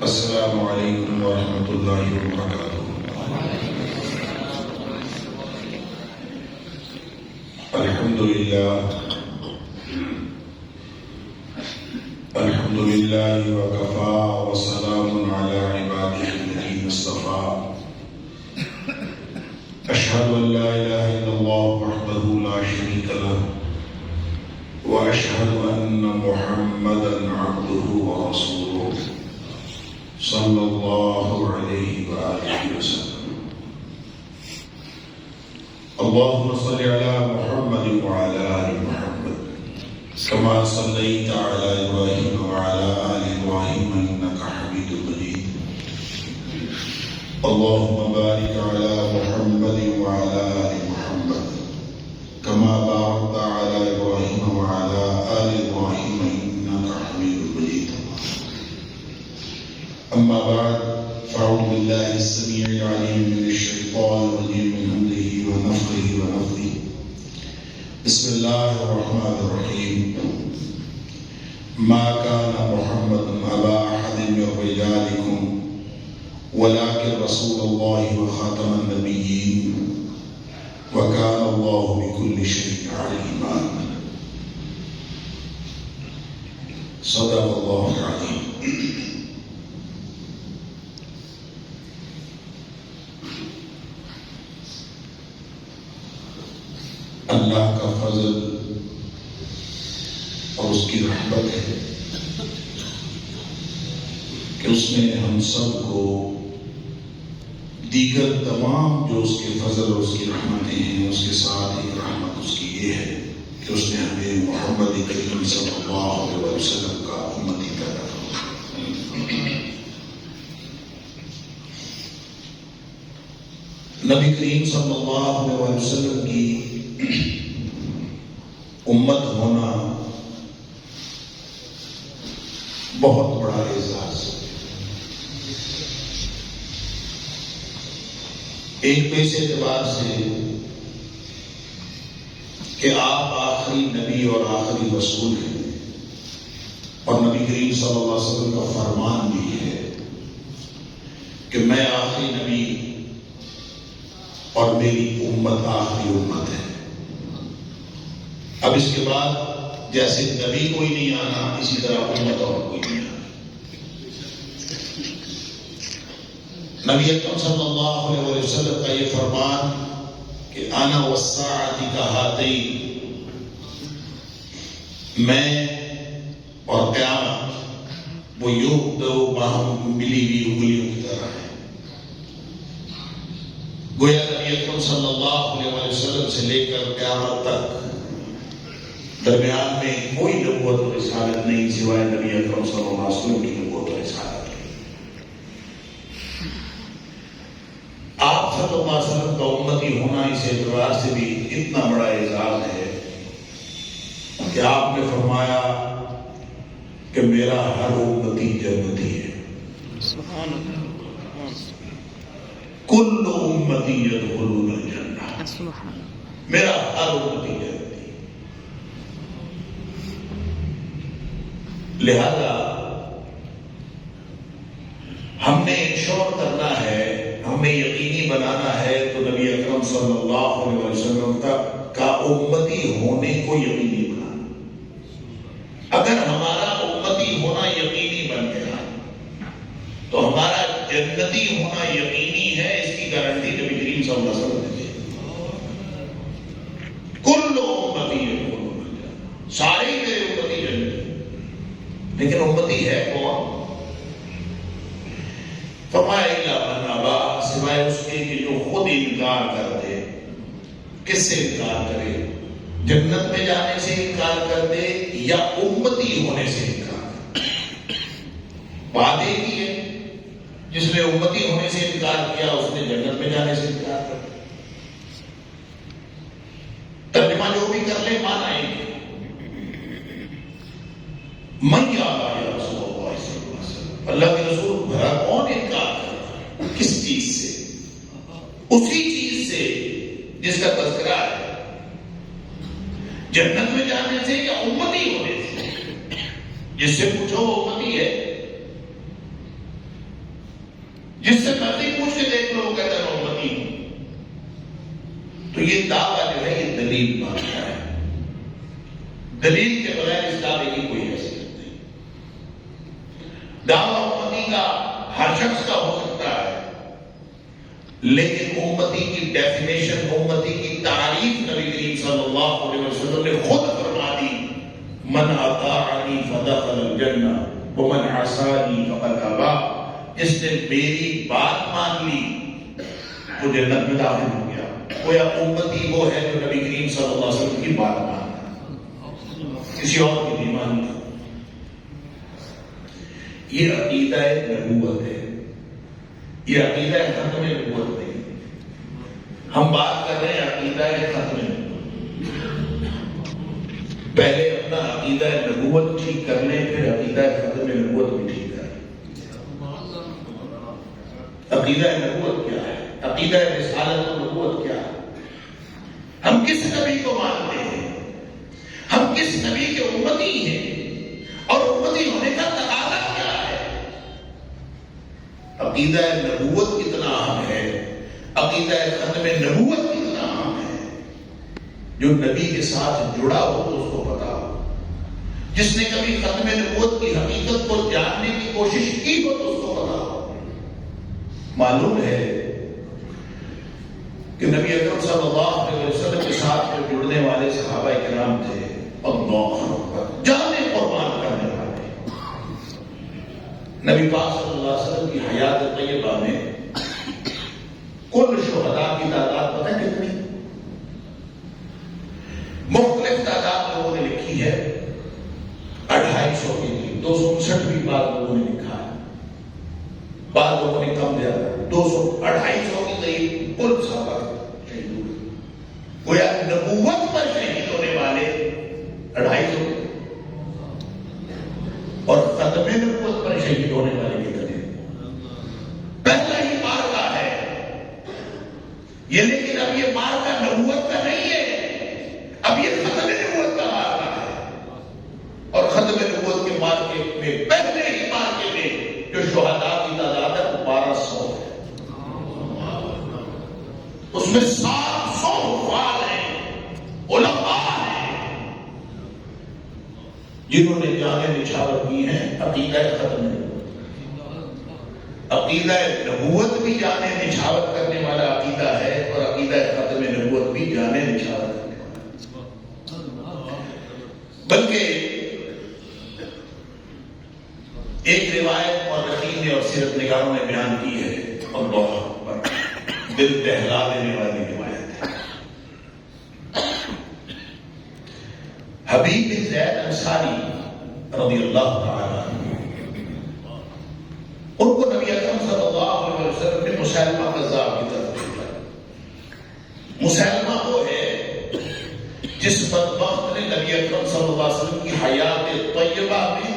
السلام علیکم ورحمۃ اللہ وبرکاتہ۔ الحمد للہ وکفا وسلام علی عبادہ الذین اصطفیٰ۔ اشہد ان لا الہ الا اللہ وحدہ لا شریک لہ واشہد ان محمدا عبدہ ورسولہ صلی اللہ علیہ وآلہ وسلم۔ اللہم صل علی محمد وعلی آل محمد کما صلیت علی ابراہیم وعلی آل ابراہیم انک حمید مجید۔ اللہم بارک علی محمد وعلی آل محمد کما بارکت علی ابراہیم وعلی آل ابراہیم انک حمید مجید۔ أما بعد فأعوذ بالله السميع العليم من الشيطان الرجيم من همزه ونفخه ونفثه بسم الله الرحمن الرحيم ما كان محمد أبا أحد من رجالكم ولكن رسول الله وخاتم النبيين وكان الله بكل شيء عليما۔ صدق الله العظيم۔ اللہ کا فضل اور اس کی رحمت ہے کہ اس نے ہم سب کو دیگر تمام جو اس کے فضل اور اس کی رحمتیں ہیں اس کے ساتھ ایک رحمت اس کی یہ ہے کہ اس نے ہمیں محمد کریم صلی اللہ علیہ وسلم کا امتی پیدا کیا۔ نبی کریم صلی اللہ علیہ وسلم کی امت ہونا بہت بڑا اعزاز ہے۔ ایک تو اس اعتبار سے کہ آپ آخری نبی اور آخری رسول ہیں اور نبی کریم صلی اللہ علیہ وسلم کا فرمان بھی ہے کہ میں آخری نبی اور میری امت آخری امت ہے۔ اب اس کے بعد جیسے نبی کوئی نہیں آنا اسی طرح امت اور کوئی نہیں آنا۔ نبی اکرم صلی اللہ علیہ وسلم کا یہ فرمان کہ انا والساعۃ کہاتین، میں اور قیامت وہ یوں دو باہم ملی ہوئی انگلیوں کی طرح ہے۔ گویا نبی اکرم صلی اللہ علیہ وسلم سے لے کر قیامت تک درمیان میں کوئی نبوت و رسالت نہیں سوائے نبی اکرم صلی اللہ علیہ وسلم کی نبوت و رسالت۔ آپ صلی اللہ علیہ وسلم کا امتی ہونا اس اعتبار سے بھی اتنا بڑا اعزاز ہے کہ آپ نے فرمایا کہ میرا ہر امتی جنتی ہے۔ سبحان اللہ۔ کل امتی یدخلون الجنہ، میرا ہر امتی جنتی۔ لہذا ہم نے انشور کرنا ہے، ہمیں یقینی بنانا ہے تو نبی اکرم صلی اللہ علیہ وسلم کا امتی ہونے کو یقینی بنانا۔ اگر ہمارا امتی ہونا یقینی بن گیا تو ہمارا جنتی ہونا یقینی ہے، اس کی گارنٹی نبی کریم صلی اللہ علیہ وسلم نے دی۔ کل امتی یدخلون الجنہ، سارے ہی میرے امتی جنتی، لیکن امتی ہے کون؟ فرمایا الا من ابا، سوائے اس کے کہ جو خود انکار کر دے۔ کس سے انکار کرے؟ جنت میں جانے سے انکار کرتے یا امتی ہونے سے انکار کرتے؟ بات ایک ہی ہے، جس نے امتی ہونے سے انکار کیا اس نے جنت میں جانے سے انکار کر دیا۔ ترجمہ جو بھی کر لے مان آئیں گے۔ من یا رسول اللہ صلی اللہ علیہ وسلم، اللہ کے رسول بھلا کون انکار کرتا؟ کس چیز سے؟ اسی چیز سے جس کا تذکرہ ہے، جنت میں جانے سے یا امتی ہونے سے؟ جس سے پوچھو وہ امتی ہے، جس سے مرضی پوچھ کے دیکھ لو وہ کہتا ہے میں امتی ہوں۔ تو یہ دعویٰ جو ہے یہ دلیل مانگتا ہے، دلیل کے بغیر اس دعوے کی کوئی حیثیت نہیں۔ دعویٰ امتی کا ہر شخص کا ہو سکتا ہے، لیکن امتی کی ڈیفینیشن، امتی کی تعریف نبی کریم صلی اللہ علیہ وسلم نے خود فرما دی، من اطاعنی فدخل الجنہ ومن عصانی فقد ابا۔ جس نے میری بات مان لی وہ جنت میں داخل ہو گیا۔ گویا امتی وہ ہے جو نبی کریم صلی اللہ علیہ وسلم کی بات مانتا، کسی اور کی نہیں مانتا۔ یہ عقیدہ نبوت ہے، یہ عقیدہ ختم نبوت نہیں۔ ہم بات کر رہے ہیں عقیدہ ختم نبوت۔ پہلے اپنا عقیدہ نبوت ٹھیک کر لیں، پھر عقیدہ ختم نبوت بھی ٹھیک کر لیں۔ عقیدہ نبوت کیا ہے؟ عقیدہ رسالت و نبوت کیا ہے؟ ہم کس نبی کو مانتے ہیں؟ ہم کس نبی کے امتی ہیں؟ اور امتی ہونے کا تقاضا کیا ہے؟ عقیدہ نبوت کتنا اہم ہے، عقیدہ ختم نبوت کتنا اہم ہے۔ جو نبی کے ساتھ جڑا ہو تو اس کو پتا ہو، جس نے کبھی ختم نبوت کی حقیقت کو جاننے کی کوشش کی ہو تو اس کو پتا ہو۔ معلوم ہے کہ نبی اکرم صلی اللہ علیہ وسلم کے ساتھ جو جڑنے والے صحابہ کرام تھے، اللہ جانے قربان کرنے والے، نبی پاک صلی اللہ علیہ وسلم کی حیات طیبہ میں کل شہداء کی تعداد پتہ کتنی؟ مختلف تعداد لوگوں نے لکھی ہے، 250 کی تھی، 259 بھی بعض لوگوں نے لکھا ہے، بعض لوگوں نے کم زیادہ 200-250 کی قریب کل صحابہ شہید ہوئے۔ گویا نبوت پر شہید ہونے والے 250 اور ختم نبوت پر شہید ہونے والے کتنے؟ پہلا ہی مارکا ہے یہ، لیکن اب یہ مارکا نبوت کا نہیں ہے، اب یہ ختم نبوت کا مارکا ہے۔ اور ختم نبوت کے مارکے میں، پہلے ہی مارکے میں جو شہداء کی تعداد ہے وہ 1200 ہے، اس میں 700 حفاظ ہیں، علماء ہیں، جنہوں نے جانیں نچھاور کی ہیں عقیدہ ختم نبوت۔ عقیدہ نبوت بھی جانیں نچھاور کرنے والا عقیدہ ہے، اور عقیدہ ختم نبوت بھی جانیں نچھاور کرنے والا۔ بلکہ ایک روایت مورخین نے اور سیرت نگاروں نے بیان کی ہے، اللہ اکبر، دل دہلا دینے والی روایت ہے۔ حبیب بن زید انصاری رضی اللہ تعالی عنہ، ان کو نبی اکرم صلی اللہ علیہ وسلم نے مسیلمہ کذاب کی طرف بھیجا۔ مسیلمہ وہ ہے جس بدبخت نے نبی اکرم صلی اللہ علیہ وسلم کی حیات طیبہ میں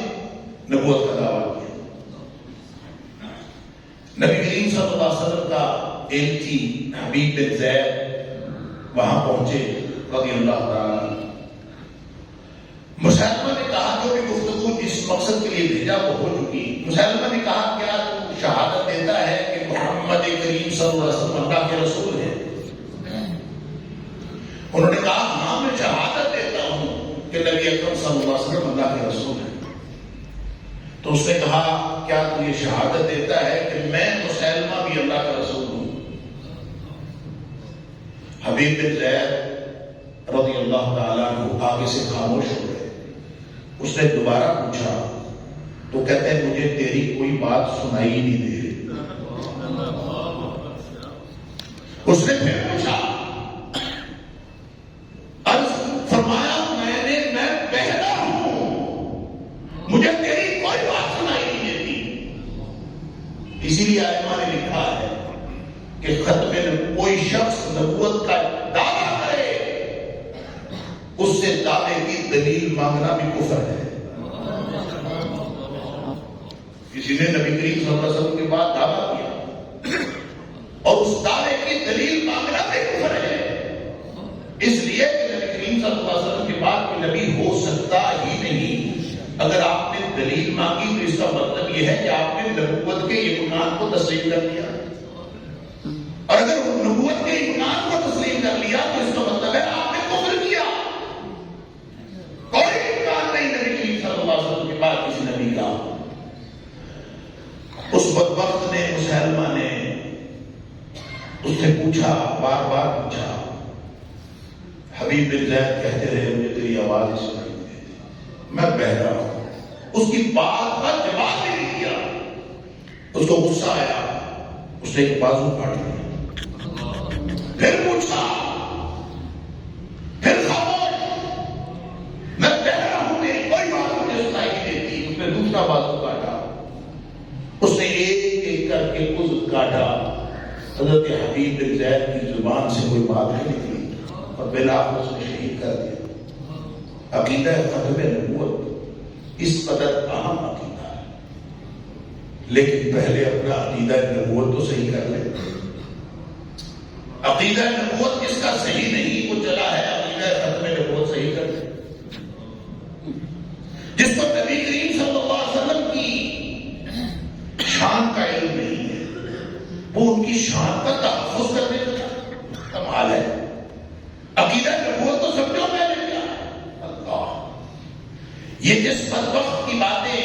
نبوت کا دعویٰ کیا۔ نبی کریم صلی اللہ علیہ وسلم کا ایلچی حبیب بن زید وہاں پہنچے رضی اللہ تعالیٰ۔ مسیلمہ نے کہا جو بھی گفتگو جس مقصد کے لیے بھیجا وہ ہو چکی۔ مسیلمہ نے کہا کیا تو شہادت دیتا ہے کہ محمد کریم صلی اللہ علیہ وسلم اللہ کے رسول ہیں؟ انہوں نے کہا ہاں میں شہادت دیتا ہوں کہ نبی اکرم صلی اللہ علیہ وسلم اللہ کے رسول ہیں۔ تو اس نے کہا کیا تو یہ شہادت دیتا ہے کہ میں مسیلمہ بھی اللہ کا رسول ہوں؟ حبیب بن زید رضی اللہ تعالیٰ عنہ آگے سے خاموش ہو گئے۔ اس نے دوبارہ پوچھا تو کہتے ہیں مجھے تیری کوئی بات سنائی نہیں دے رہی۔ اس نے پھر پوچھا، عرض اس سے دعوے کی دلیل مانگنا بھی کفر ہے۔ کسی نے نبی کریم صلی اللہ علیہ وسلم کے بعد دعویٰ کیا اور اس دعوے کی دلیل مانگنا بھی کفر ہے، اس لیے کہ نبی کریم صلی اللہ علیہ وسلم کے بعد کوئی نبی ہو سکتا ہی نہیں۔ اگر آپ نے دلیل مانگی تو اس کا مطلب یہ ہے کہ آپ نے نبوت کے امکان کو تسلیم کر لیا، اور اگر نبوت کے امکان کو تسلیم کر لیا تو اس کا مطلب ہے آپ نے کفر کیا۔ کوئی امکان نہیں نبی کریم صلی اللہ علیہ وسلم کے بعد کسی نبی کا۔ اس بدبخت نے، مسلمہ نے اس سے پوچھا، بار بار پوچھا۔ حبیب بن زید کہتے رہے مجھے تیری آواز ہی سنائی نہیں دیتی، میں بہرا ہوں۔ اس کی بات کا جواب نہیں دیا، اس کو غصہ آیا، اس نے ایک بازو کاٹ لیا، پھر پوچھا، پھر خاموش، میں بہرا ہوں، میری کوئی بات مجھے سنائی نہیں دیتی۔ اس نے دوسرا بازو کاٹا، اس نے ایک ایک کر کے عضو کاٹا۔ حضرت حبیب بن زید کی زبان سے کوئی بات نہیں نکلی اور بالآخر اس نے شہید کر دیا۔ عقیدہ ختم نبوت اس قدر اہم عقیدہ ہے، لیکن پہلے اپنا عقیدہ نبوت تو صحیح کر لیں۔ عقیدہ نبوت جس کا صحیح نہیں وہ چلا ہے عقیدہ ختم نبوت صحیح کر لیں۔ جس کو نبی کریم صلی اللہ علیہ وسلم کی شان کا علم نہیں ہے، وہ ان کی شان کا تحفظ کرنے کا کمال ہے۔ عقیدہ نبوت تو سمجھو میں نے کیا اللہ، یہ جس بدبخت کی باتیں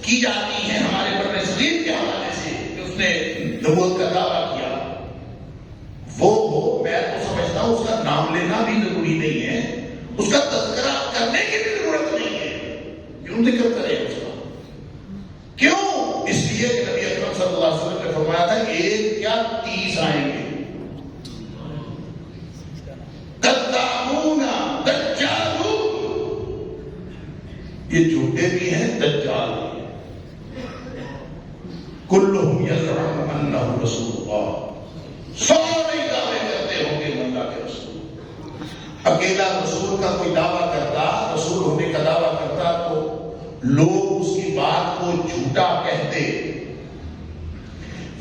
کی جاتی ہیں ہمارے بر صغیر کے حوالے سے کہ اس نے نبوت کا دعویٰ کیا، وہ میں تو سمجھتا ہوں اس کا نام لینا بھی ضروری نہیں ہے، اس کا تذکرہ کرنے کی بھی ضرورت نہیں ہے۔ کیوں ذکر کرے اس کا؟ کیوں؟ اس لیے کہ نبی اکرم صلی اللہ علیہ وسلم نے فرمایا تھا ایک کیا 30 آئیں گے، یہ جھوٹے بھی ہیں، دجال بھی ہیں۔ کلہم یزعم انہ رسول اللہ، سارے دعوے کرتے ہوں گے اللہ کے رسول۔ اکیلا رسول کا کوئی دعویٰ کرتا، رسول ہونے کا دعویٰ کرتا تو لوگ اس کی بات کو جھوٹا کہتے۔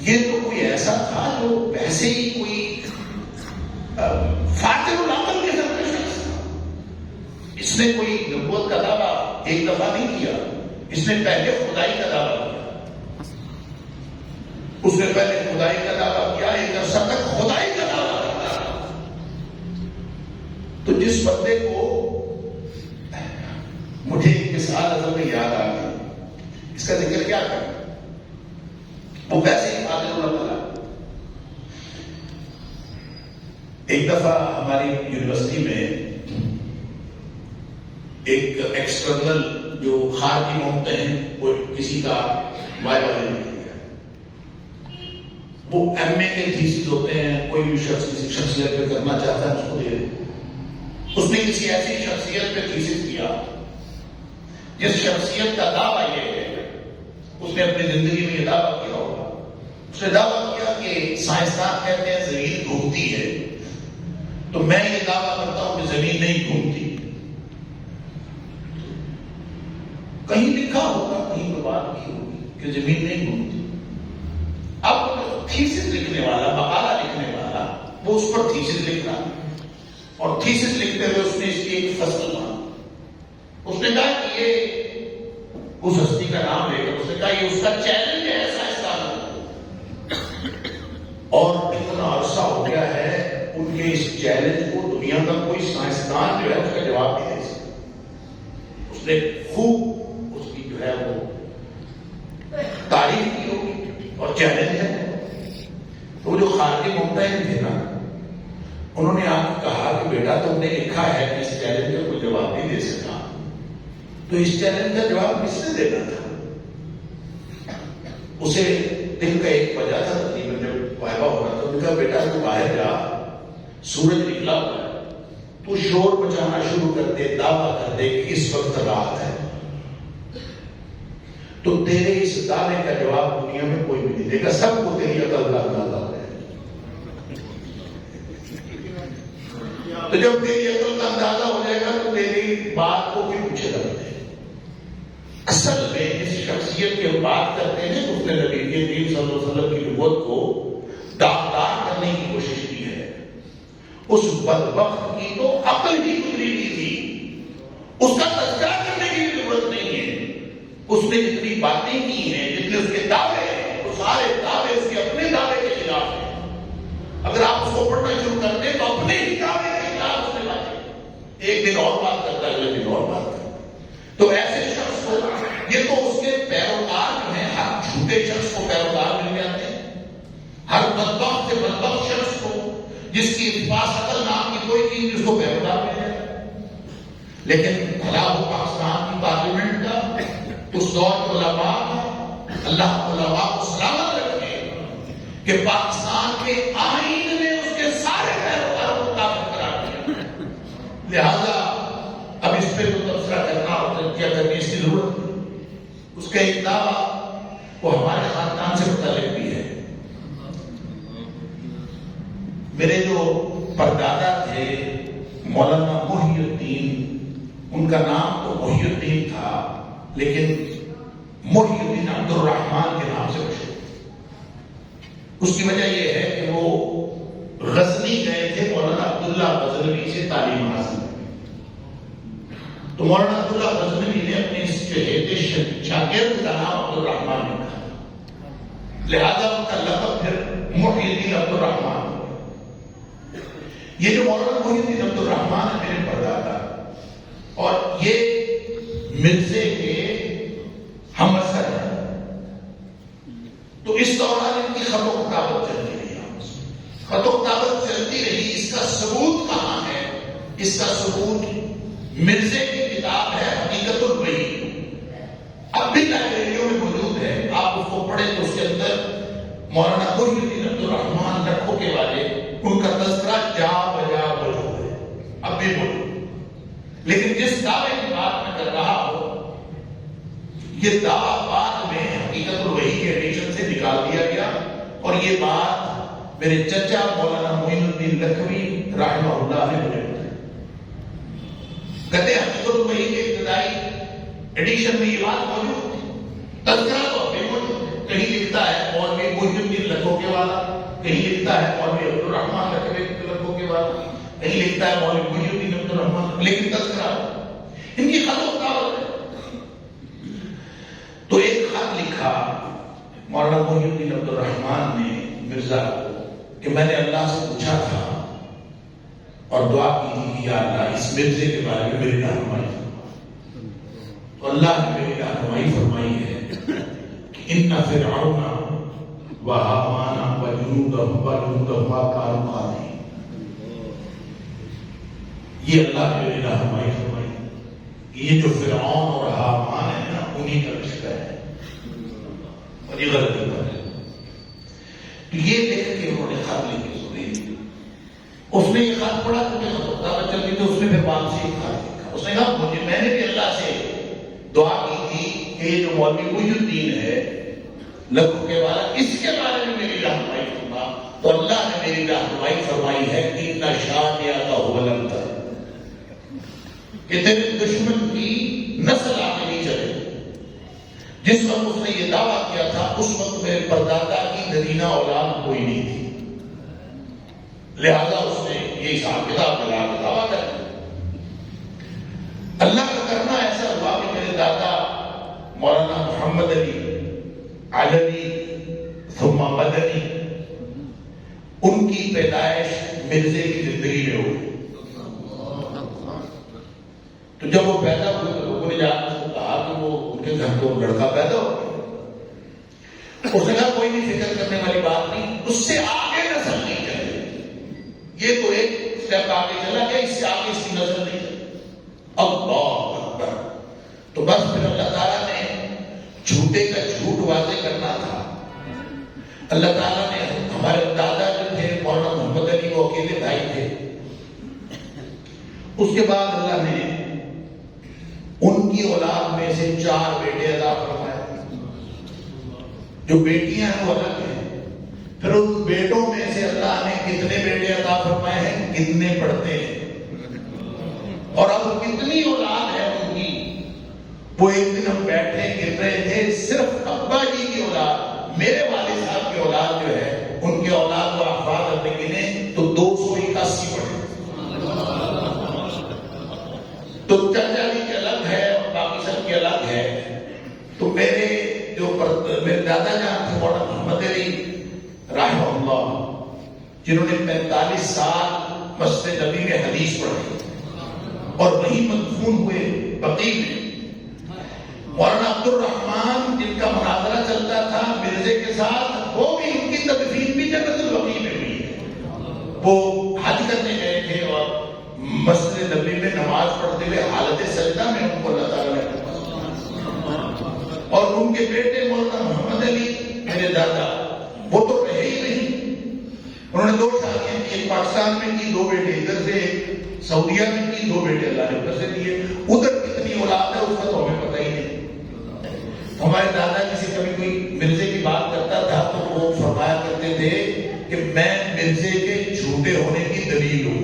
یہ تو کوئی ایسا تھا جو ویسے ہی کوئی فاتر العقل کے ساتھ شخص تھا۔ اس نے کوئی نبوت کا دعویٰ ایک دفعہ نہیں کیا، اس نے پہلے خدائی کا دعویٰ کیا، اس نے پہلے خدائی کا دعویٰ کیا، ایک عرصہ تک خدائی کا دعویٰ کرتا۔ تو جس بندے کو مجھے ایک مثال اصل میں یاد آ گئی، اس کا ذکر کیا کریں، وہ ویسے ہی فاتر العقل ہے۔ ایک دفعہ ہماری یونیورسٹی میں ایک ایکسٹرنل جو خارجی ممتحن ہیں، وہ کسی کا وائبہ لینے کے لیے، وہ ایم اے کے تھیسس ہوتے ہیں، کوئی بھی شخص کسی شخصیت پہ کرنا چاہتا ہے اس کو دے دے۔ اس نے کسی ایسی شخصیت پہ تھیسس کیا جس شخصیت کا دعویٰ یہ ہے، اس نے اپنی زندگی میں یہ دعویٰ کیا ہوگا، اس نے دعویٰ کیا کہ سائنسدان کہتے ہیں زمین گھومتی ہے، تو میں یہ دعویٰ کرتا ہوں کہ زمین نہیں گھومتی۔ کہیں لکھا ہوگا، کہیں پر بات کی ہوگی کہ زمین نہیں گھومتی۔ اب تھیسس لکھنے والا، مقالہ لکھنے والا، وہ اس پر تھیسس لکھ رہا، اور تھیسس لکھتے ہوئے اس نے اس کی ایک فصل مانا۔ اس نے کہا کہ یہ اس ہستی کا نام لے کر اس نے کہا یہ اس کا چیلنج ہے سائنسدانوں کو، اور اتنا عرصہ ہو گیا ہے ان کے اس چیلنج کو دنیا کا کوئی سائنسدان جو ہے اس کا جواب نہیں دے سکتا۔ اس نے خوب وہ تعریف کی ہوگی اور چیلنج ہے۔ تو وہ جو خارجی ممتحن تھے نا، انہوں نے آپ کو کہا کہ بیٹا تم نے لکھا ہے کہ اس چیلنج کا کوئی جواب نہیں دے سکا، تو اس چیلنج کا جواب کس نے دینا تھا؟ اسے دل کا ایک وجہ تھا تقریباً جب وائبہ ہو رہا تھا، انہوں نے کہا بیٹا تو باہر جا، سورج نکلا ہوا ہے، تو شور مچانا شروع کر دے، دعویٰ کر دے کہ اس وقت رات ہے، تو تیرے اس دعوے کا جواب دنیا میں کوئی بھی نہیں دے گا، سب کو تیری عقل کا اندازہ ہے۔ تو جب تیری عقل کا اندازہ ہو جائے گا میری بات کو بھی پیچھے رکھ دیں. اصل میں اس شخصیت کی ہم بات کرتے ہیں اس نے نبی کریم صلی اللہ علیہ وسلم کی نبوت کو داغدار کرنے کی کوشش کی ہے. اس بدبخت کی تو عقل ہی گزری نہیں تھی، اس کا تذکرہ کرنے کی بھی ضرورت نہیں ہے. اس نے جتنی باتیں کی ہیں، جتنے اس کے دعوے ہیں، وہ سارے دعوے اس کے اپنے دعوے کے خلاف ہیں. اگر آپ اس کو پڑھنا شروع کرتے ہیں تو اپنے ہی دعوے کے خلاف اس نے باتیں، ایک دن اور بات کرتا ہے، اگلے دن اور بات کرتا ہے. تو ایسے شخص کو، یہ تو اس کے پیروکار جو ہیں، ہر جھوٹے شخص کو پیروکار مل جاتے ہیں. ہر بدبخت سے بدبخت شخص کو جس کی پاس عقل نام کی کوئی چیز نہیں، اس کو پیروکار مل جاتا ہے. لیکن بھلا وہ پاکستان کی پارلیمنٹ کا، اس دور کے علماء کا، اللہ علماء کو سلامت رکھے کہ پاکستان کے آئین میں اس کے سارے پیروکاروں کو کافر قرار دیا. لہذا اب اس پہ تو تبصرہ کرنا اور تجزیہ کرنے کی ضرورت ہے. اس کا ایک دعویٰ وہ ہمارے خاندان سے متعلق بھی ہے. میرے جو پردادا تھے مولانا محی الدین، ان کا نام تو محی الدین تھا لیکن محی الدین عبد الرحمن کے نام سے مشہور. اس کی وجہ یہ ہے کہ وہ غزنی گئے تھے مولانا عبداللہ غزنوی سے تعلیم حاصل. تو مولانا عبداللہ غزنوی نے اپنے اس شاگرد کا نام عبد الرحمن رکھا، لہذا ان کا لقب پھر محی الدین عبد الرحمن. یہ جو مولانا محی الدین عبد الرحمن ہے میرے پردادا، اور یہ مرزے کے ہم اثر ہیں. تو اس دوران ان کی خط و کتابت چلتی رہی. خط و کتابت چلتی رہی. اس کا ثبوت کہاں ہے؟ اس کا ثبوت مرزے کی کتاب ہے حقیقت الوحی، اب بھی لائبریریوں میں موجود ہے. آپ اس کو پڑھیں تو اس کے اندر مولانا محی الدین عبد الرحمن لکھو کے والے ان کا تذکرہ جا بجا موجود ہے، اب بھی موجود. لیکن جس دعوے کی بات میں کر رہا ہوں، یہ دعویٰ بعد میں حقیقت الوحی کے ایڈیشن سے نکال دیا گیا، اور یہ بات میرے چچا مولانا معین الدین لکھوی رحمہ اللہ نے مجھے بتائی. کہتے ہیں حقیقت الوحی کے ابتدائی ایڈیشن میں یہ بات موجود تھی. تذکرہ تو ابھی موجود ہے. کہیں لکھتا ہے مولوی معین الدین لکھوکے والا، کہیں لکھتا ہے مولوی عبد الرحمن لکھوکے والا، کہیں لکھتا ہے مولوی معین الدین عبد الرحمن، لیکن تذکرہ ان کی خط و کتابت ہے. تو ایک خط لکھا مولانا معین الدین عبد الرحمن نے مرزا کو کہ میں نے اللہ سے پوچھا تھا اور دعا کی تھی کہ یا اللہ اس مرزے کے بارے میں میری رہنمائی فرما. تو اللہ نے میری رہنمائی فرمائی ہے کہ ان فرعون وہامان وجنودہما کانوا خاطئین. یہ اللہ نے میری رہنمائی فرمائی کہ یہ جو فرعون اور حامان ہے نا، انہی کا رشتہ ہے اور یہ غلطی پر ہے. تو یہ دیکھ کے انہوں نے خط لکھ کے سنی. اس نے یہ خط پڑھا تو چل گئی. تو اس نے پھر واپسی خط لکھا. اس نے کہا مجھے، میں نے بھی اللہ سے دعا کی تھی کہ یہ جو مولوی معین الدین ہے لکھوکے والا، اس کے بارے میں میری رہنمائی فرما. تو اللہ نے میری رہنمائی فرمائی ہے کہ ان شانئک ھو الابتر، کہ تیرے دشمن کی نسل آگے نہیں چلے. جس وقت اس نے یہ دعویٰ کیا تھا اس وقت میرے پردادا کی نرینہ اولاد کوئی نہیں تھی، لہذا اس نے یہ حساب کتاب لگا کے دعویٰ کر دیا. اللہ کا کرنا ایسا ہوا کہ میرے دادا مولانا محمد علی علوی ثم مدنی، ان کی پیدائش مرزے کی زندگی میں ہوئی. تو جب وہ پیدا ہوئے تو لوگوں نے جا کر کہا کہ وہ ان کے گھر کو لڑکا پیدا ہو گیا. اس نے کہا کوئی نہیں، فکر کرنے والی بات نہیں، اس سے آگے نسل نہیں چلے. یہ تو ایک اسٹیپ آگے چلا گیا، اس سے آگے اس کی نسل نہیں چلی. اللہ اکبر. تو بس پھر اللہ تعالیٰ نے جھوٹے کا جھوٹ واضح کرنا تھا. اللہ تعالیٰ نے ہمارے دادا جو تھے مولانا محمد علی، وہ اکیلے بھائی تھے. اس کے بعد اللہ نے ان کی اولاد میں سے 4 بیٹے عطا فرمائے. جو بیٹیاں ہیں وہ الگ ہیں. پھر ان بیٹوں میں سے اللہ نے کتنے بیٹے عطا فرمائے ہیں، کتنے پڑھتے ہیں. اور اب کتنی وہ ایک دن ہم بیٹھے گر رہے تھے، صرف ابا جی کی اولاد، میرے والد صاحب کی اولاد جو ہے، ان کے اولاد و احفاد اپنے گنے تو 281 پڑے. تو چچا جی کی الگ ہے اور باقی سب کی الگ ہے. تو میرے دادا جان تھے مولانا محمد علی رحمہ اللہ، جنہوں نے 45 سال مسجد نبی میں حدیث پڑھی اور وہی مدفون ہوئے بقیع میں. مولانا عبد الرحمان جن کا مناظرہ چلتا تھا مرزے کے ساتھ، وہ بھی ان کی تدفین بھی جنت البقیع میں ہوئی ہے. وہ حج کرنے گئے تھے اور مسجد نبی میں نماز پڑھتے ہوئے حالت سجدہ میں ان کو اللہ تعالیٰ نے، اور ان کے بیٹے مولانا محمد علی میرے دادا وہ تو رہے ہی نہیں. انہوں نے 2 شادیاں کی، ایک پاکستان میں کی، 2 بیٹے ادھر سے، سعودیہ میں کی، 2 بیٹے اللہ نے ادھر سے دیے. ادھر کتنی اولاد ہے اس کا تو ہمیں پتہ ہی نہیں. ہمارے دادا کسی کبھی کوئی مرزے کی بات کرتا تھا تو وہ فرمایا کرتے تھے کہ میں مرزے کے جھوٹے ہونے کی دلیل ہوں،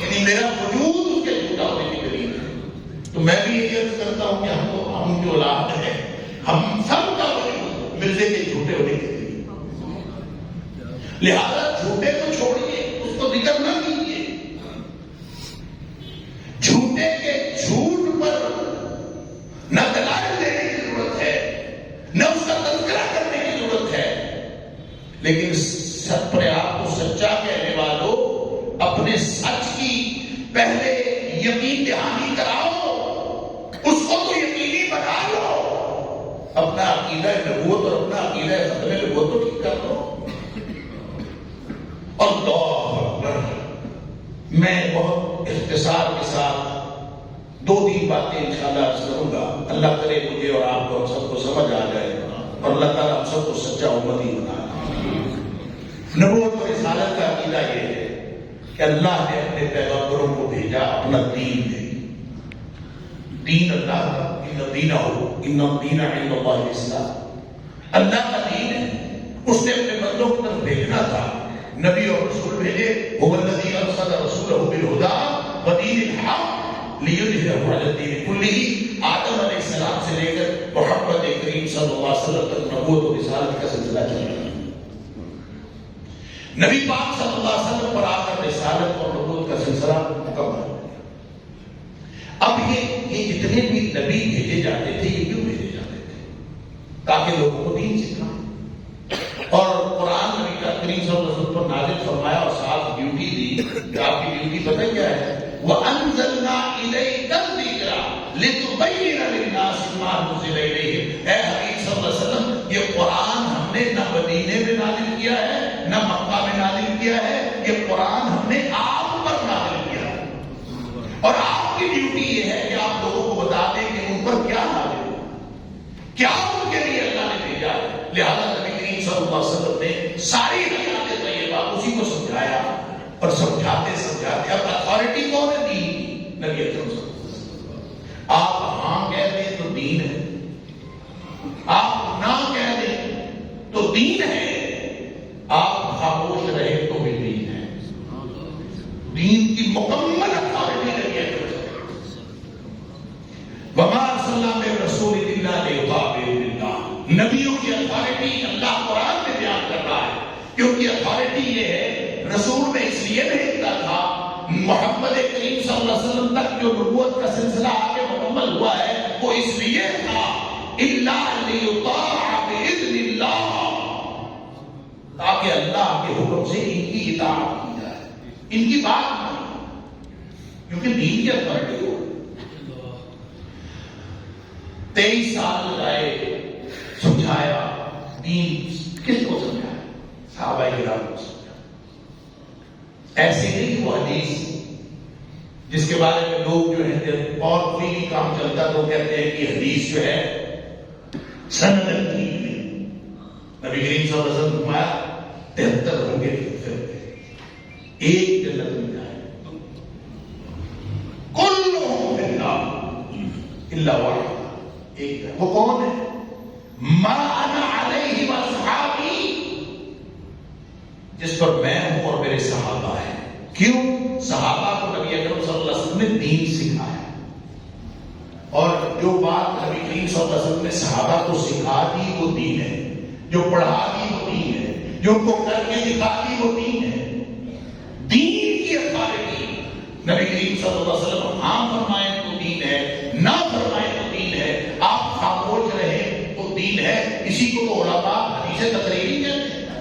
یعنی میرا وجود اس کے جھوٹا ہونے کی دلیل ہے. تو میں بھی یہ عرض کرتا ہوں کہ ہم جو اولاد ہیں، ہم سب کا وجود مرزے کے جھوٹے ہونے کی دلیل. لہذا جھوٹے کو چھوڑیے، اس کو ذکر نہ کیجیے. جھوٹے کے جھوٹ پر نہ دلائل دینے کی ضرورت ہے، نہ اس کا تذکرہ کرنے کی ضرورت ہے، لیکن اپنے آپ کو سچا کہنے والوں اپنے سچ کی پہلے یقین دہانی کراؤ، اس کو تو یقینی بنا لو. اپنا عقیدہ نبوت اور اپنا عقیدہ ختم نبوت تو ٹھیک کر لو. اللہ اکبر. میں بہت اختصار کے ساتھ 2-3 باتیں انشاءاللہ عرض کروں گا. اللہ کرے مجھے اور آپ کو سب کو سمجھ آ جائے اور اللہ تعالیٰ ہم سب کو سچا امتی بنا. نبوت اور رسالت کا عقیدہ یہ ہے کہ اللہ نے اپنے پیغمبروں کو بھیجا اپنا دین دے. دین اللہ کا، ان دین عند اللہ الاسلام، اللہ کا دین ہے. اس نے اپنے بندوں کی طرف بھیجنا تھا، نبی اور رسول بھیجے. هو الذی ارسل رسولہ بالہدی ودین الحق لیظہرہ علی الدین کلہ. آدم علیہ السلام سے لے کر محمد کریم صلی اللہ علیہ وسلم تک نبوت و رسالت کا سلسلہ چل رہا ہے. نبی پاک صلی اللہ علیہ وسلم پر آ کر رسالت اور نبوت کا سلسلہ مکمل ہو گیا. اب یہ جتنے بھی نبی بھیجے جاتے تھے، یہ کیوں بھیجے جاتے تھے؟ تاکہ لوگوں کو دین سکھائیں. اور قرآن نبی کریم صلی اللہ علیہ وسلم پر نازل فرمایا اور ساتھ ڈیوٹی دی کہ آپ کی ڈیوٹی پتہ کیا ہے؟ وَأَنزَلْنَا إِلَيْكَ الذِّكْرَ لِتُبَيِّنَ لِلنَّاسِ مَا نُزِّلَ إِلَيْهِمْ. اے حبیب صلی اللہ علیہ وسلم، یہ قرآن ہم نے نہ مدینے میں نازل کیا ہے نہ مکہ میں نازل کیا ہے، یہ قرآن ہم نے آپ پر نازل کیا ہے. اور آپ کی ڈیوٹی یہ ہے کہ آپ لوگوں کو بتا دیں کہ ان پر کیا نازل ہوا، کیا ان کے لیے اللہ نے بھیجا ہے. لہذا نبی کریم صلی اللہ علیہ وسلم نے ساری حیات طیبہ اسی کو سمجھایا اور سمجھاتے سمجھاتے. اب اتھارٹی کون ہے؟ دین. نبی اکرم صلی اللہ علیہ وسلم. آپ ہاں کہہ دیں تو دین ہے، آپ نہ کہہ دیں تو دین ہے، آپ خاموش رہے تو بھی دین ہے. دین کی مکمل اتھارٹی نبی اکرم صلی اللہ علیہ وسلم. وما ارسلنا من رسول الا لیطاع باذن اللہ. نبیوں کی اتھارٹی اللہ قرآن میں بیان کر رہا ہے، کیونکہ اتھارٹی یہ ہے رسول میں اس لیے بھیجتا تھا. محمد کریم صلی اللہ علیہ وسلم تک جو نبوت کا سلسلہ آگے مکمل ہوا ہے وہ اس لیے تھا الا لیطاع باذن اللہ، تاکہ اللہ کے حکم سے ان کی اطاعت کی جائے، ان کی بات نہیں، کیونکہ دین کی اتھارٹی ہو. 23 سال لگائے سمجھایا. دین کس کو سمجھایا؟ صحابہ کرام کو سمجھایا. ایسے نہیں وہ حدیث جس کے بارے میں لوگ جو ہے اور کوئی بھی کام چلتا تو کہتے ہیں کہ حدیث جو ہے سند ٹھیک نہیں. نبی کریم صلی اللہ علیہ وسلم فرمایا 73 ہوں گے ایک جنت میں جائے. کلہم فی النار الا واحد. ایک ہے، وہ کون ہے؟ ما انا علیہ واصحابی، جس پر میں ہوں اور میرے صحابہ ہیں. کیوں؟ صحابہ کو نبی اکرم صلی اللہ علیہ وسلم نے دین سکھایا. اور جو بات نبی کریم صلی اللہ علیہ وسلم نے صحابہ کو سکھا دی وہ دین ہے، جو پڑھا دی وہ دین ہے، جو ان کو کر کے دکھا دی وہ دین ہے۔ دین کی اتھارٹی نبی کریم صلی اللہ علیہ وسلم ہاں فرمائیں تو دین ہے، نہ فرمائیں تو دین ہے، آپ خاموش رہیں تو دین ہے۔ اسی کو تو علماء حدیث تقریری کہتے ہیں۔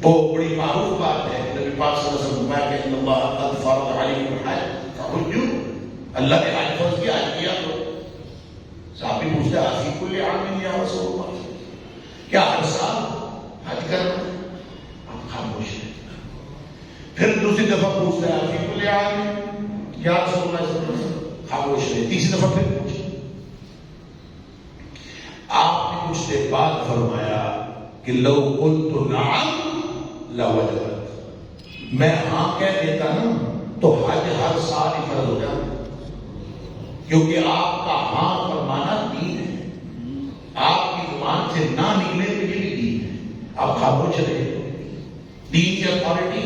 وہ بڑی معروف بات ہے، نبی پاک صلی اللہ علیہ وسلم فرمایا کہ ان اللہ قد فرض علیکم الحج فحجوا، اللہ نے حج فرض کیا، حج کیا تو صحابی پوچھتے ہیں فی کل عام یا رسول اللہ، کیا ہر سال حج کرنا؟ آپ خاموش ہیں۔ پھر دوسری دفعہ پوچھتے ہیں فی کل عام یا رسول اللہ صلی اللہ علیہ وسلم، خاموش رہے۔ تیسری دفعہ پھر پوچھے، آپ نے پوچھتے بعد فرمایا کہ لو قلت نعم لوجبت، میں ہاں کہہ دیتا نا تو حج ہر سال ہی فرض ہو جاتا، کیونکہ آپ کا ہاں فرمانا دین ہے، آپ کی زبان سے نہ نکلے تو یہ بھی دین ہے، آپ خاموش رہے۔ دین کی اتھارٹی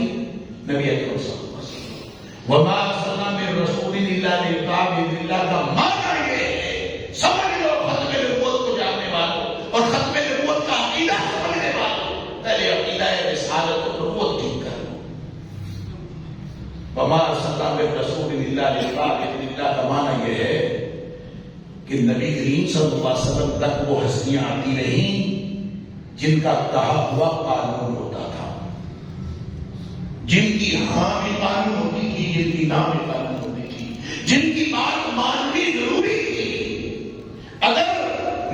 نبی اکرم صلی اللہ علیہ وسلم۔ وما ارسلنا من رسول الا لیطاع باذن اللہ کا معنی یہ ہے، سمجھ لو ختم نبوت کو جاننے والوں اور ختم نبوت کا عقیدہ سمجھنے والوں، پہلے عقیدہ رسالت اور نبوت ٹھیک کر لو۔ وما ارسلنا من رسول الا لیطاع باذن اللہ کا معنی یہ ہے کہ نبی کریم صلی اللہ علیہ وسلم تک وہ ہستیاں آتی رہیں جن کا کہا ہوا قانون ہوتا تھا، جن کی ہاں بھی قانون ہوتی تھی، جن کی نہ بھی قانون ہوتی تھی، جن کی بات ماننی ضروری تھی۔ اگر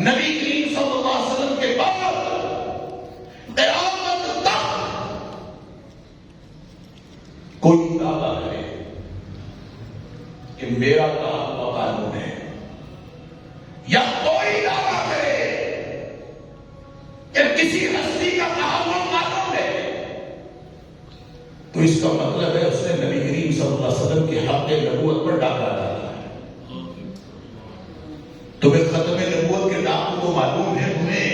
نبی کریم صلی اللہ علیہ وسلم کے بعد قیامت تک کوئی دعویٰ کرے کہ میرا کہا ہوا قانون ہے، یا کوئی دعویٰ کرے کہ کسی ہستی کا کہا ہوا قانون ہے، تو اس کا مطلب ہے اس نے نبی کریم صلی اللہ علیہ وسلم کے حق نبوت پر ڈاکہ ڈالا ہے۔ تمہیں ختم نبوت کے ڈاکوں کو معلوم ہے، تمہیں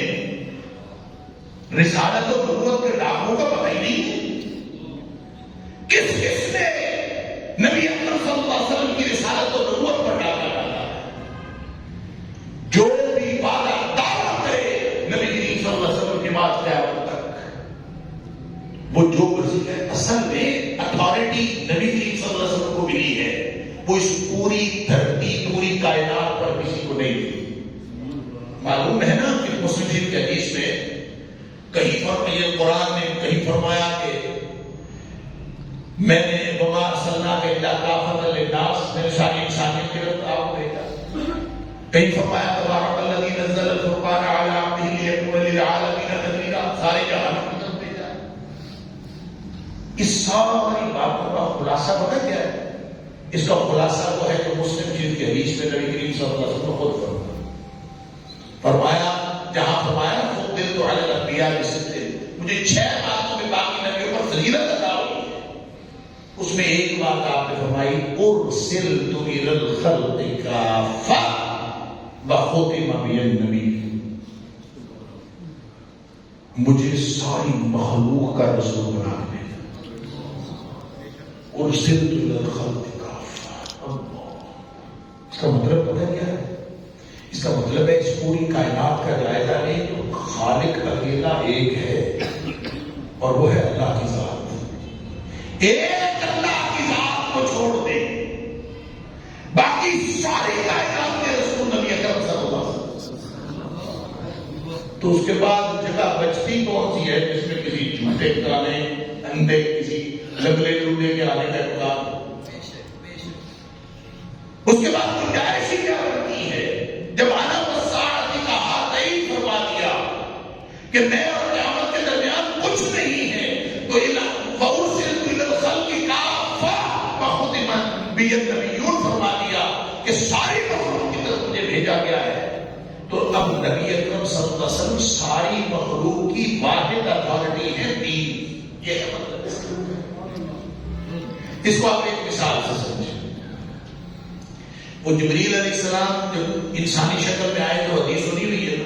رسالت و نبوت کے ڈاکوں کا پتہ ہی نہیں ہے۔ کس نے نبی اکرم صلی اللہ علیہ وسلم کی رسالت و نبوت پر ڈاکہ ڈالا ہے؟ جو بھی وعدہ دعویٰ کرے نبی کریم صلی اللہ علیہ وسلم کے بعد قیامت تک، وہ جو مرضی ہے، اصل میں اتھارٹی نبی کریم صلی اللہ علیہ وسلم کو ملی ہے، وہ اس پوری دھرتی پوری کائنات پر کسی کو نہیں ملی۔ معلوم ہے نا کہ مسلم شریف کے حدیث میں کہیں فرمایا، قرآن نے کہیں فرمایا کہ میں نے وما ارسلناک الا کافۃ للناس، میں نے ساری انسانیت کی طرف آپ کو بھیجا۔ کہیں فرمایا تبارک الذی نزل الفرقان علی عبدہ لیکون للعالمین نذیرا، سارے جہان کی طرف بھیجا۔ اس ساری باتوں کا خلاصہ پتہ کیا ہے؟ اس کا خلاصہ وہ ہے جو مسلم شریف کی حدیث میں نبی کریم صلی اللہ علیہ وسلم نے خود فرمایا، جہاں فرمایا فضلت علی الانبیاء بست، مجھے 6 باتوں میں باقی نبیوں پر فضیلت عطا ہوئی ہے۔ اس میں ایک بات آپ نے فرمائی، ارسلت الی الخلق کافۃ وختم بی النبی، مجھے ساری مخلوق کا رسول بنا دیا۔ ارسلت الی الخلق کافۃ، اس کا مطلب پتہ کیا ہے؟ اس کا مطلب ہے اس پوری کائنات کا جائزہ لیں تو خالق اکیلا ایک ہے، اور وہ ہے اللہ کی ذات۔ ایک اللہ کی ذات کو چھوڑ دیں، باقی ساری کائنات کے رسول نبی اکرم صلی اللہ علیہ وسلم، تو اس کے بعد جگہ بچتی کون سی ہے جس میں کسی جھوٹے گانے، اندھے کسی لگلے لوڈے کے آنے کا امکان؟ اس کے بعد گنجائش ہی کیا بنتی ہے جب آنا والساعۃ کا ہاتھ فرما دیا کہ میں اور قیامت کے درمیان کچھ نہیں ہے، تو فَأُرْسِلْتُ إِلَى الْخَلْقِ كَافَّةً وَخُتِمَ بِيَ النَّبِيُّونَ فرما دیا کہ ساری مخلوق کی طرف مجھے بھیجا گیا ہے۔ تو اب نبی اکرم صلی اللہ علیہ وسلم ساری مخلوق کی واحد اتھارٹی ہے، دین، یہ ہے مطلب۔ اس کو آپ ایک مثال سے سمجھیں۔ وہ جبریل علیہ السلام جب انسانی شکل میں آئے تو حدیث سنی ہوئی ہے،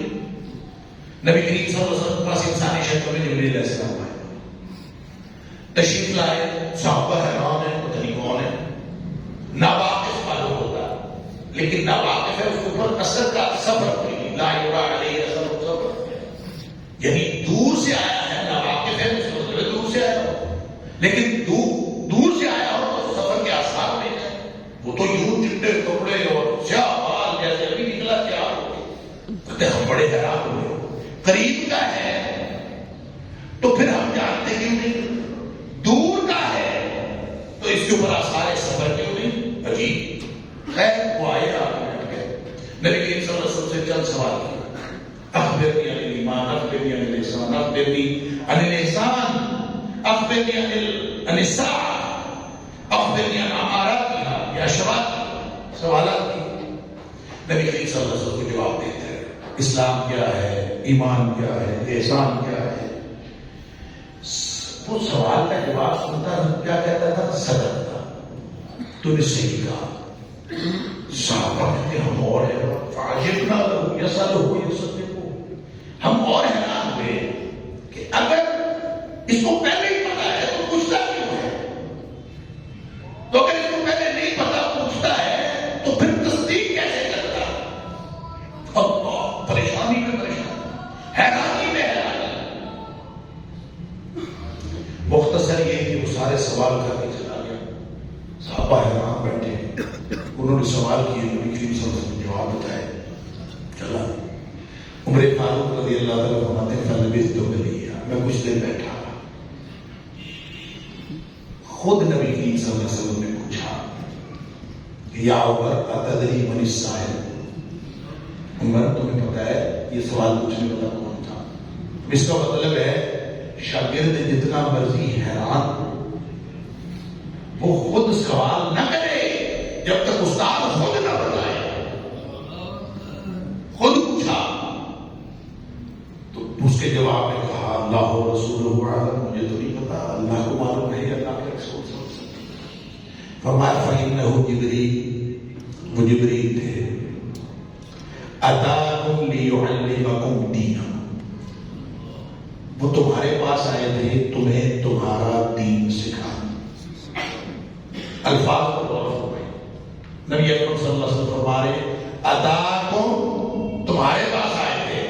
نبی کریم صلی اللہ علیہ وسلم کے پاس انسانی شکل میں جبریل علیہ السلام آئے، تشریف لائے، صحابہ حیران ہیں، پتہ نہیں کون ہے، ناواقف معلوم ہوتا لیکن نہ واقف ہے اس کے اوپر اثر کا صبر نہیں، لا یرا علیہ اثر الصبر، یعنی دور سے آیا ہے، نہ واقف ہے اس کو دور سے آیا ہو، لیکن دور سے آیا ہو تو سفر کے آثار نہیں ہے، وہ تو یوں چٹے کپڑے اور سیاہ بال جیسے ابھی نکلا تیار ہو گئے، کہتے ہم بڑے حیران ہوئے، قریب کا ہے تو پھر ہم جانتے کیوں نہیں، دور کا ہے تو اس کے اوپر آثار سفر کیوں نہیں، عجیب۔ خیر وہ آئے آپ بیٹھ گئے، نبی کریم صلی اللہ علیہ وسلم سے چند سوال کیا، اخبرنی عن الایمان، اخبرنی عن الاحسان، اخبرنی عن الاحسان، اخبرنی عن الساعة، اخبرنی عن اماراتها یا اشراطها، سوالات کی۔ نبی کریم صلی اللہ علیہ وسلم کو جواب دیتے ہیں، اسلام کیا ہے، ایمان کیا ہے، احسان کیا ہے۔ وہ سوال کا جواب سنتا کیا کہتا تھا، صدق تھا، تو نے صحیح کہا۔ صحابہ کہتے ہم اور ہیں، فعجبنا لہ یسألہ یصدقہ، ہم اور حیران ہوئے کہ اگر اس کو پہلے ہی پتا ہے تو پوچھتا کیوں ہے، تو اگر اس کو پہلے نہیں پتا پوچھتا ہے تو پھر تصدیق کیسے کرتا ہے؟ اللہ، پریشانی میں پریشانی، حیرانی میں حیرانی۔ مختصر یہ کہ وہ سارے سوال کر کے چلا گیا، صحابہ حیران بیٹھے، انہوں نے سوال کیے، نبی کریم صلی اللہ علیہ وسلم نے جواب بتائے، چلا۔ عمر فاروق رضی اللہ تعالیٰ فرماتے ہیں فلبثت ملیہ، میں کچھ دیر بیٹھا، خود نبی کریم صلی اللہ علیہ وسلم نے پوچھا یا عمر اتدری من السائل، عمر تمہیں پتا ہے یہ سوال پوچھنے والا کون تھا؟ اس کا مطلب ہے شاگرد جتنا مرضی حیران ہو، وہ خود سوال نہ کرے جب تک استاد خود نہ بتائے، خود پوچھا تو اس کے جواب میں کہا اللہ و رسولہ اعلم، مجھے تو نہیں پتا، اللہ کو معلوم ہے، اللہ کے رسول صلی اللہ علیہ وسلم۔ فرمایا فإنہ جبریل، وہ جبریل تھے، اتاکم لیعلمکم دینکم، وہ تمہارے پاس آئے تھے تمہیں تمہارا دین سکھانے۔ الفاظ کو غور فرمائیں، نبی اکرم صلی اللہ علیہ وسلم فرما رہے اتاکم، تمہارے پاس آئے تھے،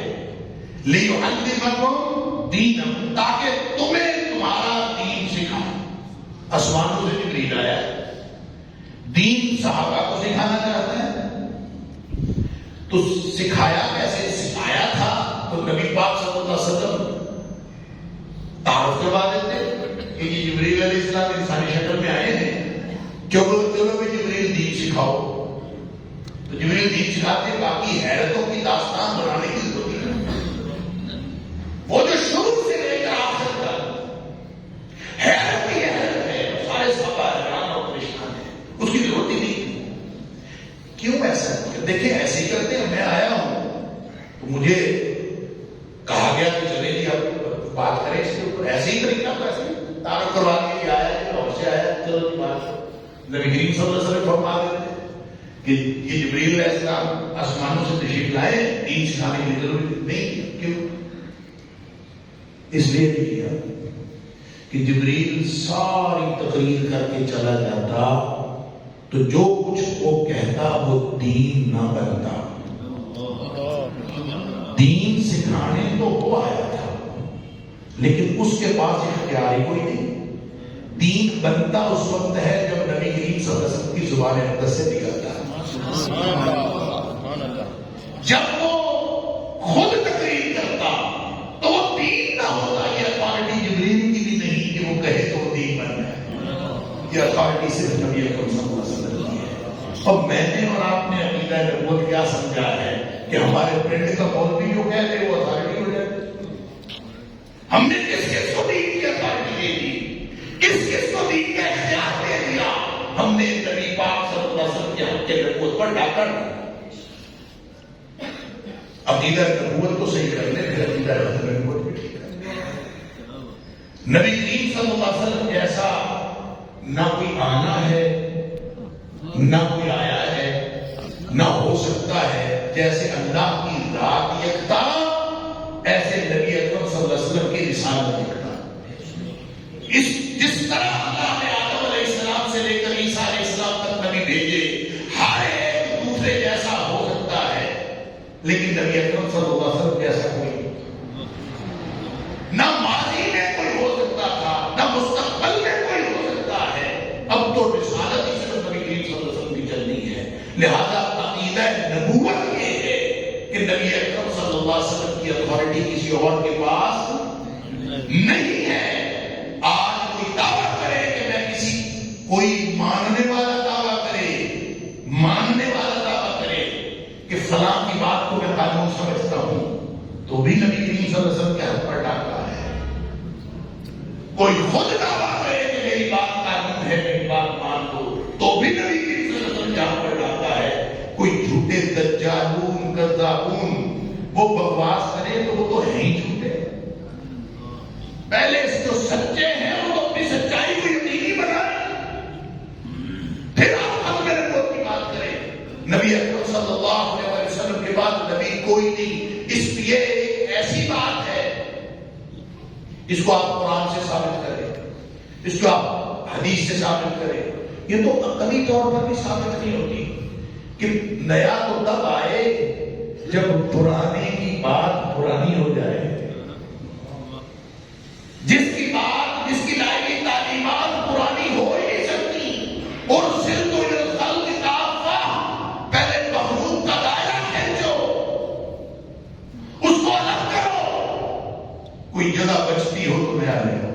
لیعلمکم دینکم، تاکہ تمہیں تمہارا دین سکھائے۔ آسمانوں سے جبریل آیا ہے، دین صحابہ کو سکھانا چاہتا ہے، تو سکھایا کیسے؟ سکھایا تھا تو نبی پاک صلی اللہ علیہ وسلم تعارف کروا دیتے کہ یہ جبریل علیہ السلام انسانی شکل میں آئے ہیں، چلو بھی جبریل دین سکھاؤ، تو جبریل دین سکھاتے، باقی حیرتوں کی داستان بنانے کی ضرورت نہیں، وہ جو شروع سے لے کر آخر تک حیرت ہی حیرت ہے، سارے صحابہ حیران اور پریشان ہیں، اس کی ضرورت ہی نہیں۔ کیوں ایسا؟ دیکھیں ایسے ہی کرتے ہیں، میں آیا ہوں تو مجھے کہا گیا کہ چلے جی اب بات کریں اس کے اوپر، ایسے ہی طریقہ تو ایسے ہی تعارف کروا کے آیا ہے، اور سے آیا، چلو جی بات۔ نبی کریم صلی اللہ علیہ وسلم فرما دیتے کہ یہ جبریل علیہ السلام آسمانوں سے تشریف لائے، دین سکھانے کے لیے ضروری نہیں۔ کیوں؟ اس لیے نہیں کیا کہ جبریل ساری تقریر کر کے چلا جاتا تو جو کچھ وہ کہتا وہ دین نہ بنتا۔ دین سکھانے تو وہ آیا تھا، لیکن اس کے پاس اختیار ہی کوئی نہیں۔ دین بنتا اس وقت ہے جب نبی کریم صلی اللہ علیہ وسلم کی زبان اقدس سے نکلتا ہے، جب وہ خود تقریر کرتا تو وہ دین نہ ہوتا۔ یہ اتھارٹی جبریل کی بھی نہیں کہ وہ کہے تو وہ دین بن جائے، یہ اتھارٹی صرف نبی اکرم صلی اللہ علیہ وسلم کی ہے۔ اب میں نے اور آپ نے عقیدہ نبوت کیا سمجھا ہے کہ ہمارے پرنٹ کا مولوی جو کہتے وہ اتھارٹی ہو جائے۔ ہم نے کس کس کو دین کی اتھارٹی دے دی، کس کس کو دین کا اختیار دے دیا؟ ہم نے نبی پاک صلی اللہ علیہ وسلم کے حق کے نبوت پر ڈاکر عقیدہ نبوت کو صحیح کرنے، پھر عقیدہ نبوت بھی ٹھیک کرنے۔ نبی کریم صلی اللہ علیہ وسلم جیسا نہ کوئی آنا ہے، نہ کوئی آیا ہے، نہ ہو سکتا ہے۔ جیسے اللہ کی ذات یکتا، ایسے نبی اکرم صلی اللہ علیہ وسلم کی رسالت یکتا۔ جس طرح اللہ نے آدم علیہ السلام سے لے کر عیسیٰ علیہ السلام تک نبی بھیجے، ہر ایک دوسرے لیکن نبی اکرم صلی اللہ علیہ وسلم جیسا کوئی نہ ماضی میں کوئی ہو سکتا تھا، نہ مستقبل میں کوئی ہو سکتا ہے. اب تو رسالت ہی صرف نبی کریم صلی اللہ علیہ وسلم کی چلنی ہے. لہذا عقیدہ نبوت یہ ہے کہ نبی اکرم صلی اللہ علیہ وسلم کی اتھارٹی کسی اور کے پاس نہیں ہے. آج کوئی دعویٰ کرے کہ میں کوئی ماننے والا دعویٰ کرے کہ فلاں کی بات کو میں قانون سمجھتا ہوں، تو بھی نبی کریم صلی اللہ علیہ وسلم کے حق پر ڈاکا ہے. کوئی خود دعویٰ کرے کہ میری بات قانون ہے، میری بات مان دو، تو بھی نبی کریم صلی اللہ علیہ وسلم کے حق پر ڈاکا ہے. کوئی جھوٹے دجالون کذابون وہ بکواس کرے تو وہ تو ہیں ہی جھوٹے. پہلے جو سچے ہیں وہ اپنی سچائی کو یقینی بنائیں، پھر آپ ختم نبوت کی بات کریں. نبی اکرم صلی اللہ علیہ وسلم کے بعد نبی کوئی نہیں. اس لیے ایک ایسی بات ہے، اس کو آپ قرآن سے ثابت کریں، اس کو آپ حدیث سے ثابت کریں. یہ تو عقلی طور پر بھی ثابت نہیں ہوتی کہ نیا تو تب آئے جب پرانے کی بات پرانی ہو جائے. جس کی لائقی تعلیمات پرانی ہو ہی نہیں سکتی. اور صرف تو الخلق کافہ، پہلے مخلوق کا دائرہ کھینچو، اس کو الگ کرو. کوئی جگہ بچتی ہو تو نیا لے لو.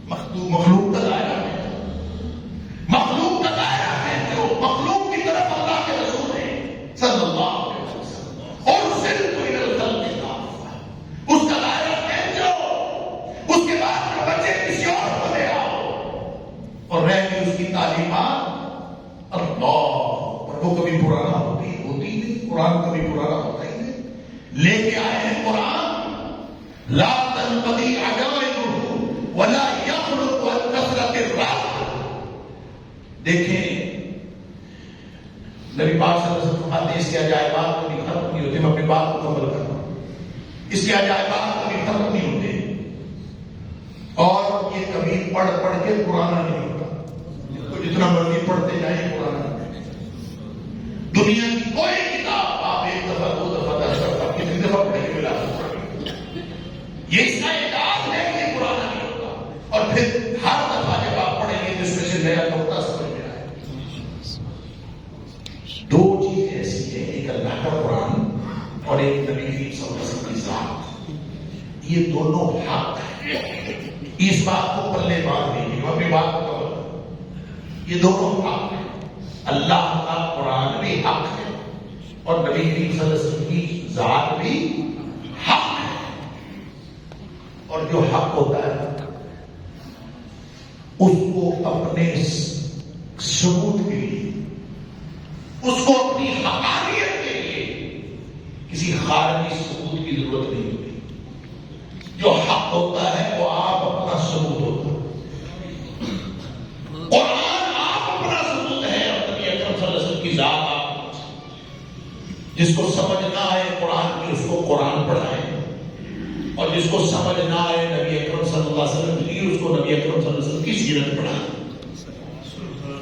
مخلوق کا دائرہ کھینچو، مخلوق کا دائرہ کھینچو. مخلوق کی طرف اللہ کے رسول ہیں صلی اللہ علیہ وسلم، اور صرف تو الخلق کافہ، اس کا دائرہ. اس کے بعد بچے کسی اور کو لے آؤ اور رہ گئی اس کی تعلیمات. اللہ پر وہ کبھی پرانا ہوتی نہیں. قرآن کبھی پرانا ہوتا ہی نہیں. لے کے آئے ہیں قرآن، لا تنقضی عجائبہ ولا یخلق عن کثرۃ الرد. دیکھیں نبی پاک صلی اللہ علیہ وسلم فرماتے ہیں اس کے عجائبات کبھی ختم نہیں ہوتے. میں اپنی بات مکمل کرتا ہوں. اس کے عجائبات کبھی ختم نہیں ہوتے، اور یہ کبھی پڑھ کے پرانا نہیں ہوتا. جتنا مرضی پڑھتے جائیں پرانا نہیں. دنیا کی کوئی کتاب آپ ایک دفعہ 2 دفعہ 10 دفعہ کتنی دفعہ پڑھنے کے ملا سکتے. یہ اس کا اعجاز ہے کہ یہ پرانا نہیں ہوتا. اور پھر ہر دفعہ جب آپ پڑھیں گے تو اس میں سے نیا نقطہ سمجھ میں آئے. 2 چیزیں ایسی ہیں، ایک اللہ کا قرآن اور ایک نبی کریم صلی اللہ علیہ وسلم کی ذات. یہ دونوں حق ہیں. اس بات کو پلے باندھ نہیں، اپنی بات کو قبول. یہ دونوں حق ہیں. اللہ کا قرآن بھی حق ہے اور نبی کریم صلی اللہ علیہ وسلم کی ذات بھی حق ہے. اور جو حق ہوتا ہے اس کو اپنے ثبوت کے لیے، اس کو اپنی حقانیت کے لیے کسی خارجی ثبوت کی ضرورت نہیں ہوتی. جو حق ہوتا ہے وہ آپ اپنا ثبوت ہوتا ہے. قرآن آپ اپنا ثبوت ہے اور نبی اکرم صلی اللہ علیہ وسلم کی ذات آپ. جس کو سمجھ نہ آئے قرآن کی اس کو قرآن پڑھائیں، اور جس کو سمجھ نہ آئے نبی اکرم صلی اللہ علیہ وسلم کی اس کو نبی اکرم صلی اللہ علیہ وسلم کی سیرت پڑھائیں.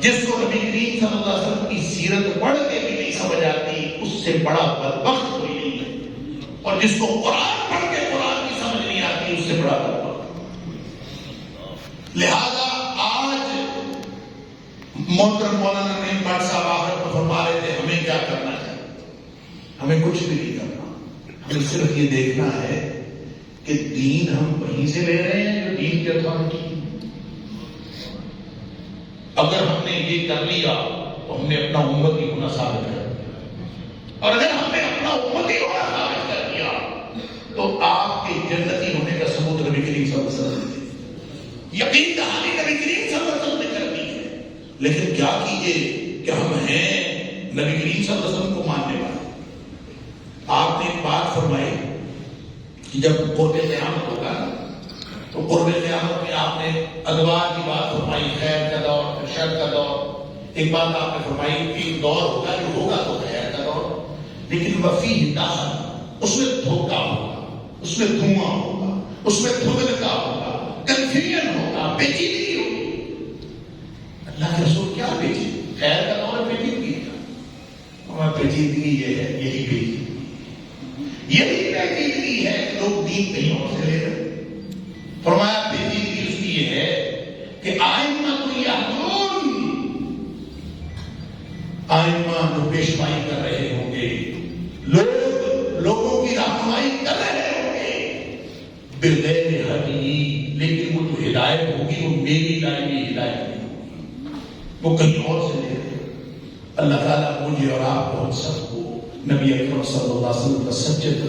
جس کو نبی کریم صلی اللہ علیہ وسلم کی سیرت پڑھ کے بھی نہیں سمجھ آتی اس سے بڑا بدبخت کوئی نہیں ہے. اور جس کو قرآن پڑھ کے قرآن کی سمجھ نہیں آتی اس سے بڑا بدبخت. لہذا آج محترم مولانا نعیم بٹ صاحب آخر کو فرما رہے تھے ہمیں کیا کرنا ہے. ہمیں کچھ بھی نہیں کرنا. ہمیں صرف یہ دیکھنا ہے کہ دین ہم وہیں سے لے رہے ہیں جو دین کی اتھارٹی. اگر ہم نے یہ کر لیا تو ہم نے اپنا امتی ہونا ثابت کر دیا. اور اگر ہم نے اپنا امتی ہونا ثابت کر دیا تو آپ کے جنتی ہونے کا ثبوت نبی کریم صلی اللہ علیہ وسلم نے یقین دہانی نبی کریم صلی اللہ علیہ وسلم نے کر دی ہے. لیکن کیا کیجئے کہ ہم ہیں نبی کریم صلی اللہ علیہ وسلم کو ماننے والے. آپ نے ایک بات فرمائی کہ جب قرب قیامت ہوگا تو قرب قیامت میں آپ نے ادوار کی بات فرمائی، خیر کا دور پھر شر کا دور. ایک بات آپ نے فرمائی کہ دور ہوگا جو ہوگا تو خیر کا دور، لیکن وفی داخل اس میں دھوکہ ہوگا، اس میں دھواں ہوگا، اس میں دھندلکا ہوگا، کنفیوژن ہوگا، پیچیدگی ہوگی. اللہ کے رسول کیا پیچیدگی؟ خیر کا دور ہے پیچیدگی کا. پیچیدگی یہ ہے یہی پیچیدگی ہے کہ لوگ دین کہیں اور سے لے رہے. فرمایا پیچیدگی اس کی یہ ہے کہ آئمہ جو پیشوائی کر رہے ہوں گے، لوگوں کی رہنمائی کر رہے ہوں گے بغیر ہدی، لیکن وہ جو ہدایت ہوگی وہ میری لائی ہدایت نہیں ہوگی، وہ کہیں اور سے لے رہے. اللہ تعالیٰ مجھے اور آپ کو ہم سب کو نبی اکرم صلی اللہ علیہ وسلم کا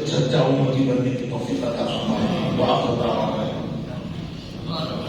سچا امتی بننے کی توفیق عطا فرمائے.